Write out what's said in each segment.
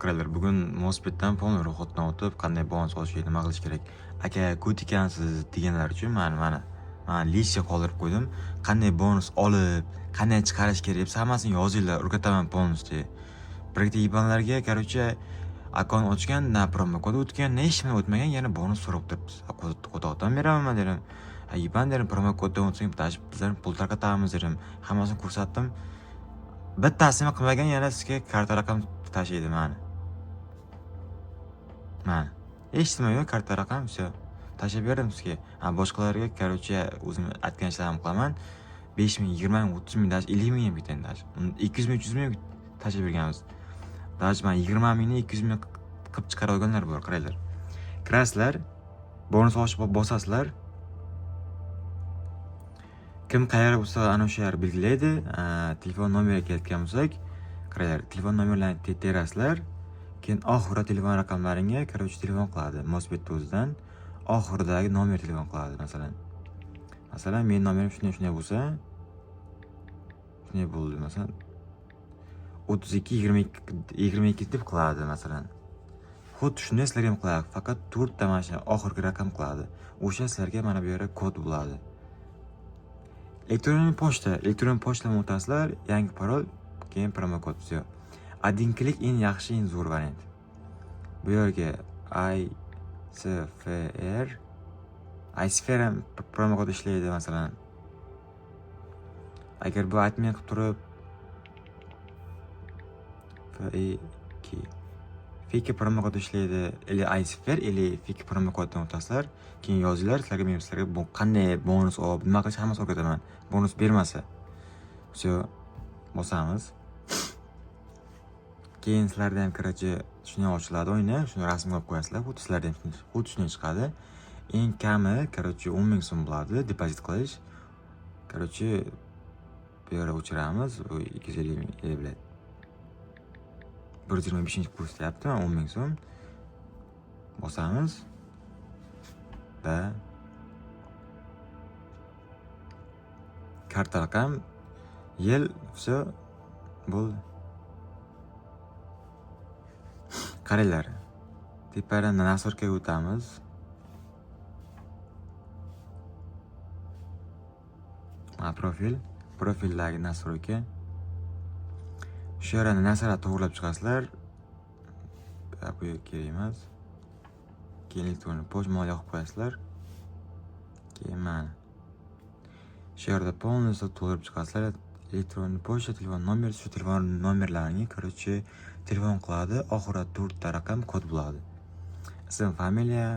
Qiraylar, bugun velosipeddan polni ro'yxatdan o'tib, qanday bonus olishga nima qilish kerak? Aka, ko't ekansiz deganlar uchun mana listga qoldirib qo'ydim. Qanday bonus olib, qanday chiqarish kerak deb hammasini yozinglar, o'rgataman bonusni. Bitta ibanlarga, короче, akkaun ochgan, na promo kod o'tgan, na hech nima o'tmagan, yana bonus so'rab turibsiz. Qo'toqdan beramanman dedim. Iban dedim, promo koddan o'tsang, bizlarni pul tarqatamiz dedim. Hammasini ko'rsatdim. Bittasini qilmagan, yana sizga karta raqam tashlaydi mana. Mana. Hech nima yo'q, karta raqam все. Tashlab berdim sizga. Boshqalarga, короче, o'zim aytgan ishlarimni qilaman. 5 ming, 20 ming, 30 ming, даже 50 ming ham ketadi даже. 200 ming, 300 ming tashlab berganmiz. Даже men 20 mingni 200 ming qilib chiqara olganlar bor, qaranglar. Kirasizlar, bonus olishib bosasizlar. Kim qayerda bo'lsa, ana o'sha yer belgilaydi. Telefon nomeriga kelayotgan bo'lsak, qaranglar, telefon nomerlarini terasizlar. Keyin oxirida telefon raqamlaringga, короче, telefon qiladi. Velosiped o'zidan oxiridagi nomer telefon qiladi, masalan. Masalan, men nomerim shunday bo'lsa, shunday bo'ldi, masalan. 32 22 deb qiladi, masalan. Xuddi shunday sizlarga ham qiladi, faqat 4 ta mana oxirgi raqam qiladi. O'sha sizlarga mana bu yerda kod bo'ladi. Elektron pochtadan o'tasizlar, yangi parol, keyin promo kod все. Один klik eng yaxshi, eng zo'r variant. Bu yerga iSphere promo kod ishlaydi, masalan. Agar bu aytmay qilib turib Fiki promo kod ishlaydi, или iSphere, или Fiki promo koddan o'tasizlar, keyin yozinglar, sizlarga bu qanday bonus olib, nima qilish hammasini o'rgataman. Bonus bermasa, все, bosamiz. Keyin sizlarda ham, короче, shunday ochiladi o'yini, shuni rasmga olib qo'yasizlar, xuddi sizlarda ham xuddi shunday chiqadi. Eng kami, короче, 10 ming so'm bo'ladi depozit qilish. Короче, bu yerga o'chiramiz, 250 ming bilan. 125-post deyapti, 10 ming so'm. Bosamiz. Va karta raqam, yil, все, bo'ldi. Qaranglar. Tepadan nasorkaga o'tamiz. Profildagi nasorka. Shu yerni nasara to'g'rilab chiqasizlar. Bu kerak emas. Keyin elektron pochta moliya qilib qo'yasizlar. Keyin mana. Shu yerda polностью to'g'rilab chiqasizlar. Elektron pochta, telefon nomeri, shu telefon nomerlarini, короче, telefon qiladi. Oxirida 4 ta raqam kod bo'ladi. Ism, familiya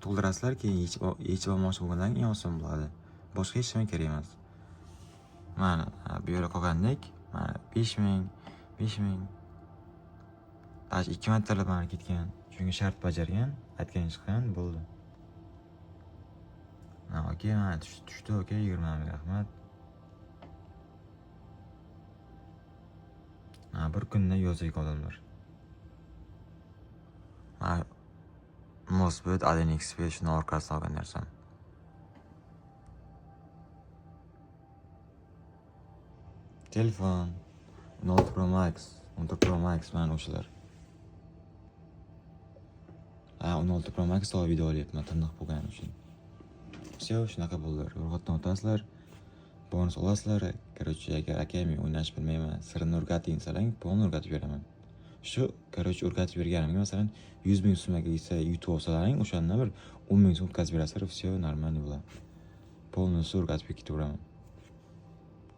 to'ldirasizlar, keyin yechib olmoqchi bo'lgandan keyin oson bo'ladi. Boshqa hech nima kerak emas. Mana bu yerga qolgandek, mana 5 ming. Даже 2 martalab mana ketgan. Chunki shart bajargan, aytgan chiqqan, bo'ldi. Okey, mana tushdi, okey, 20 ming, rahmat. Bir kunda yozaylik odamlar. Velosiped, AliExpress shuni orqasidan olgan narsam. Telefon 16 Pro Max, 14 Pro Max mana o'shalar. 16 Pro Max da video olyapman, tirnoq bo'lgani uchun. Все, shunaqa bo'ldi. Ro'yxatdan o'tasizlar, bonus olasizlar. Короче, agar aka men o'ynash bilmayman, sirini o'rgating desalaring, polni o'rgatib beraman. Shu, короче, o'rgatib berganimga masalan 100 ming so'mga esa yutib olsalaring, o'shandan bir 10 ming so'm o'tkazib berasizlar, все, нормально bo'ladi. Polni o'rgatib ketaveramiz.